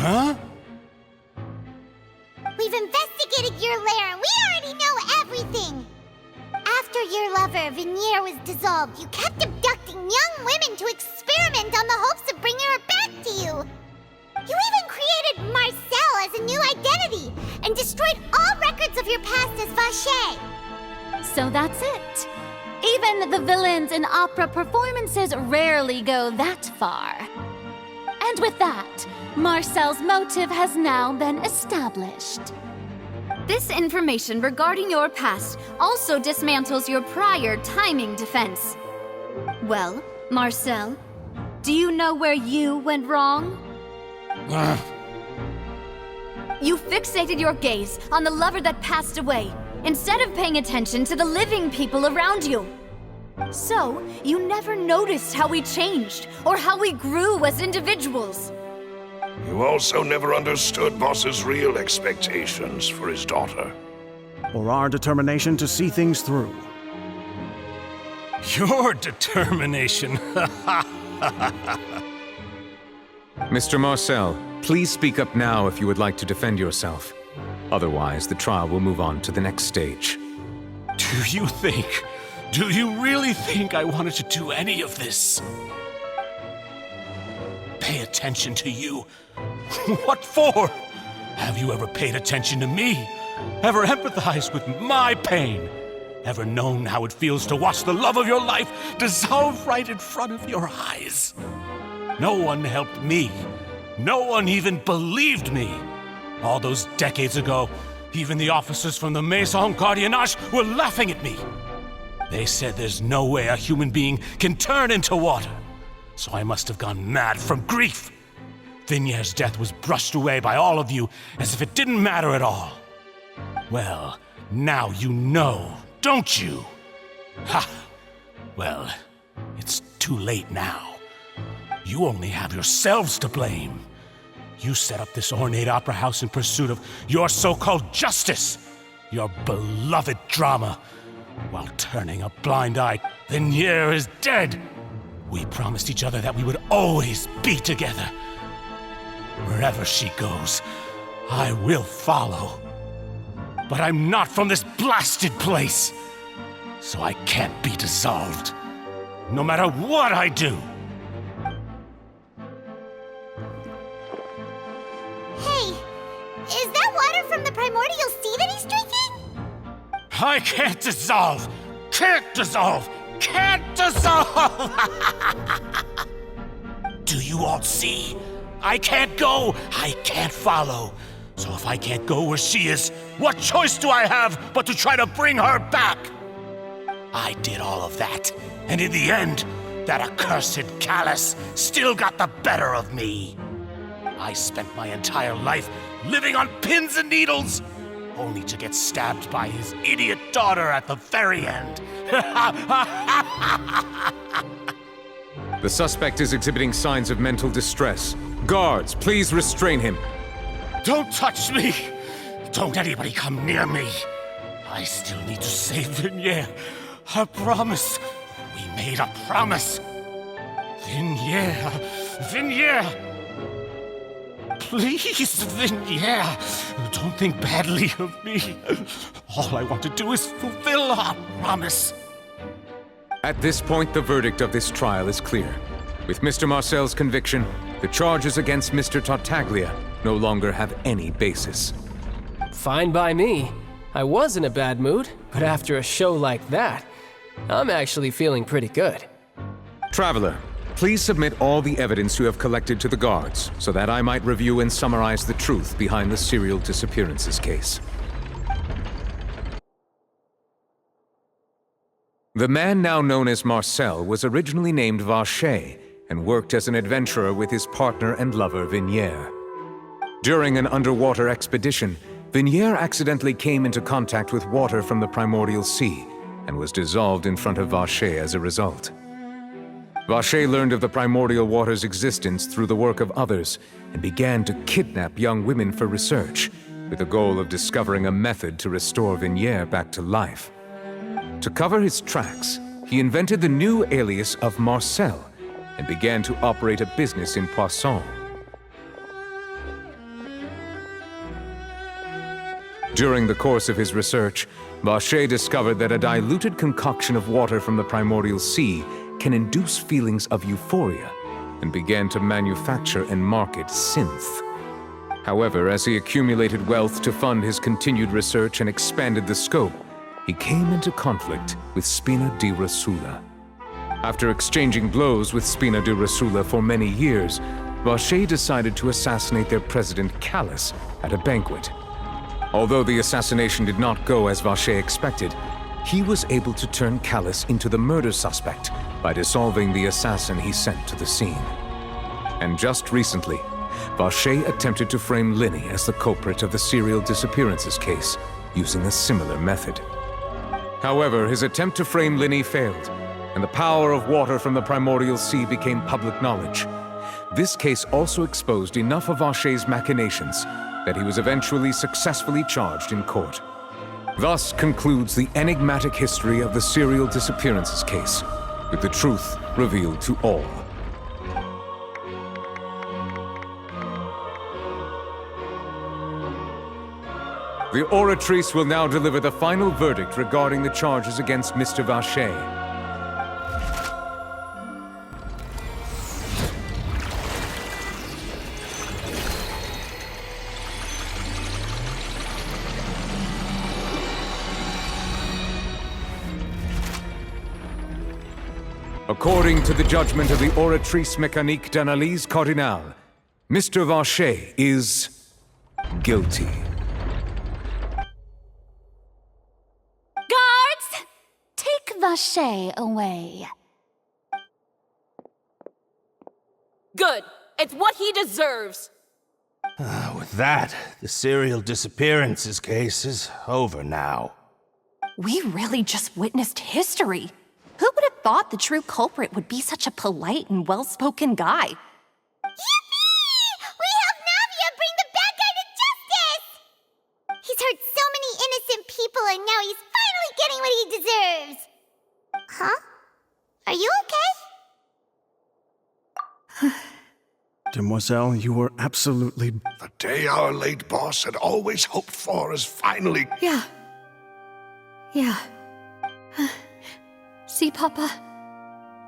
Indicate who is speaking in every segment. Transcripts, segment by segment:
Speaker 1: Huh?
Speaker 2: We've investigated your lair and we already know everything! After your lover, Veneer, was dissolved, you kept abducting young women to experiment on the hopes of bringing her back to you! You even created Marcel as a new identity and destroyed all records of your past as Vache!
Speaker 3: So that's it. Even the villains in opera performances rarely go that far. And with that, Marcel's motive has now been established.
Speaker 4: This information regarding your past also dismantles your prior timing defense. Well, Marcel, do you know where you went wrong? You fixated your gaze on the lover that passed away, instead of paying attention to the living people around you. So, you never noticed how we changed, or how we grew as individuals.
Speaker 5: You also never understood Boss's real expectations for his daughter.
Speaker 6: Or our determination to see things through.
Speaker 1: Your determination.
Speaker 7: Mr. Marcel, please speak up now if you would like to defend yourself. Otherwise, the trial will move on to the next stage.
Speaker 1: Do you really think I wanted to do any of this? Pay attention to you? What for? Have you ever paid attention to me? Ever empathized with my pain? Ever known how it feels to watch the love of your life dissolve right in front of your eyes? No one helped me. No one even believed me. All those decades ago, even the officers from the Maison Gardiennage were laughing at me. They said there's no way a human being can turn into water. So I must have gone mad from grief. Vignere's death was brushed away by all of you as if it didn't matter at all. Well, now you know, don't you? Ha! Well, it's too late now. You only have yourselves to blame. You set up this ornate opera house in pursuit of your so-called justice, your beloved drama, while turning a blind eye. Vignere is dead. We promised each other that we would always be together. Wherever she goes, I will follow. But I'm not from this blasted place, so I can't be dissolved, no matter what I do.
Speaker 2: Hey, is that water from the primordial sea that he's drinking?
Speaker 1: I can't dissolve! Can't dissolve! Can't dissolve! Do you all see? I can't go! I can't follow! So if I can't go where she is, what choice do I have but to try to bring her back? I did all of that, and in the end, that accursed Callus still got the better of me. I spent my entire life living on pins and needles, only to get stabbed by his idiot daughter at the very end.
Speaker 7: The suspect is exhibiting signs of mental distress. Guards, please restrain him.
Speaker 1: Don't touch me! Don't anybody come near me! I still need to save Vignere. A promise. We made a promise. Vignere. Vignere! Please, Vignere, don't think badly of me. All I want to do is fulfill our promise.
Speaker 7: At this point, the verdict of this trial is clear. With Mr. Marcel's conviction, the charges against Mr. Tartaglia no longer have any basis.
Speaker 8: Fine by me. I was in a bad mood, but after a show like that, I'm actually feeling pretty good.
Speaker 7: Traveler, please submit all the evidence you have collected to the guards, so that I might review and summarize the truth behind the serial disappearances case. The man now known as Marcel was originally named Vache and worked as an adventurer with his partner and lover Vignere. During an underwater expedition, Vignere accidentally came into contact with water from the primordial sea and was dissolved in front of Vache as a result. Vache learned of the primordial water's existence through the work of others and began to kidnap young women for research, with the goal of discovering a method to restore Vignere back to life. To cover his tracks, he invented the new alias of Marcel and began to operate a business in Poisson. During the course of his research, Vacher discovered that a diluted concoction of water from the primordial sea can induce feelings of euphoria, and began to manufacture and market synth. However, as he accumulated wealth to fund his continued research and expanded the scope, he came into conflict with Spina di Rasula. After exchanging blows with Spina di Rasula for many years, Vacher decided to assassinate their president Callus at a banquet. Although the assassination did not go as Vacher expected, he was able to turn Callus into the murder suspect by dissolving the assassin he sent to the scene. And just recently, Vacher attempted to frame Linny as the culprit of the serial disappearances case, using a similar method. However, his attempt to frame Linny failed, and the power of water from the primordial sea became public knowledge. This case also exposed enough of Vacher's machinations that he was eventually successfully charged in court. Thus concludes the enigmatic history of the serial disappearances case, with the truth revealed to all. The Oratrice will now deliver the final verdict regarding the charges against Mr. Vacher. According to the judgment of the Oratrice Mécanique d'Analyse Cardinale, Mr. Vacher is guilty.
Speaker 3: Guards! Take Vacher away.
Speaker 9: Good. It's what he deserves.
Speaker 10: With that, the serial disappearances case is over now.
Speaker 11: We really just witnessed history. Who would have thought the true culprit would be such a polite and well-spoken guy?
Speaker 2: Yippee! We helped Navia bring the bad guy to justice! He's hurt so many innocent people and now he's finally getting what he deserves! Huh? Are you okay?
Speaker 6: Demoiselle, you were absolutely...
Speaker 5: The day our late boss had always hoped for is finally...
Speaker 4: Yeah. See, Papa?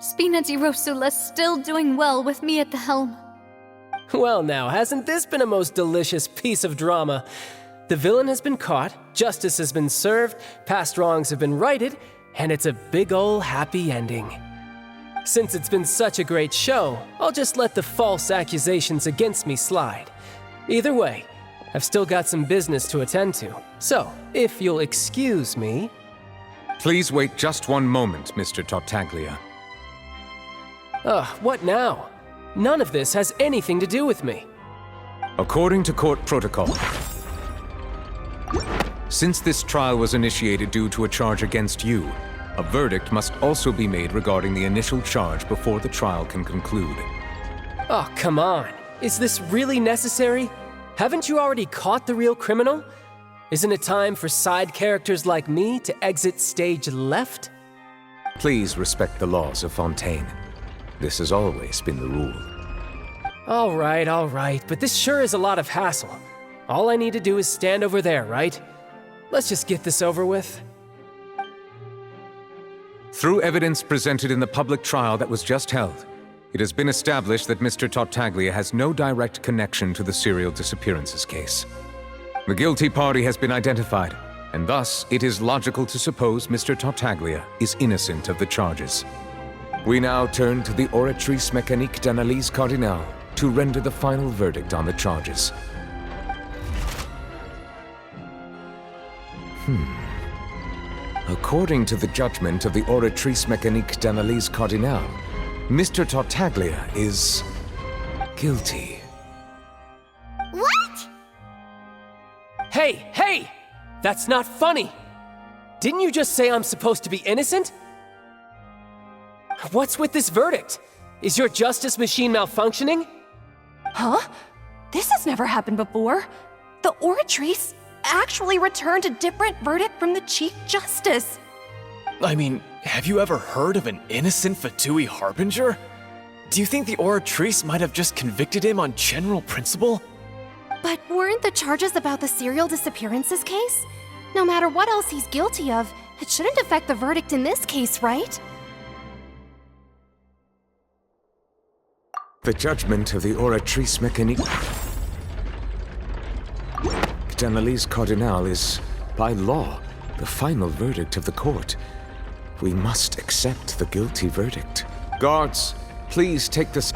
Speaker 4: Spina di Rasula's still doing well with me at the helm.
Speaker 8: Well now, hasn't this been a most delicious piece of drama? The villain has been caught, justice has been served, past wrongs have been righted, and it's a big ol' happy ending. Since it's been such a great show, I'll just let the false accusations against me slide. Either way, I've still got some business to attend to, so if you'll excuse me...
Speaker 7: Please wait just one moment, Mr. Tartaglia.
Speaker 8: What now? None of this has anything to do with me.
Speaker 7: According to court protocol, since this trial was initiated due to a charge against you, a verdict must also be made regarding the initial charge before the trial can conclude.
Speaker 8: Oh, come on. Is this really necessary? Haven't you already caught the real criminal? Isn't it time for side characters like me to exit stage left?
Speaker 7: Please respect the laws of Fontaine. This has always been the rule.
Speaker 8: All right, but this sure is a lot of hassle. All I need to do is stand over there, right? Let's just get this over with.
Speaker 7: Through evidence presented in the public trial that was just held, it has been established that Mr. Tartaglia has no direct connection to the serial disappearances case. The guilty party has been identified, and thus it is logical to suppose Mr. Tartaglia is innocent of the charges. We now turn to the Oratrice Mécanique d'Analyse Cardinale to render the final verdict on the charges. According to the judgment of the Oratrice Mécanique d'Analyse Cardinale, Mr. Tartaglia is guilty.
Speaker 2: What?
Speaker 8: Hey! That's not funny! Didn't you just say I'm supposed to be innocent? What's with this verdict? Is your justice machine malfunctioning?
Speaker 11: Huh? This has never happened before. The Oratrice actually returned a different verdict from the Chief Justice.
Speaker 12: I mean, have you ever heard of an innocent Fatui Harbinger? Do you think the Oratrice might have just convicted him on general principle?
Speaker 11: But weren't the charges about the serial disappearances case? No matter what else he's guilty of, it shouldn't affect the verdict in this case, right?
Speaker 7: The judgment of the Oratrice Mécanique d'Analyse Cardinal is, by law, the final verdict of the court. We must accept the guilty verdict. Guards, please take this.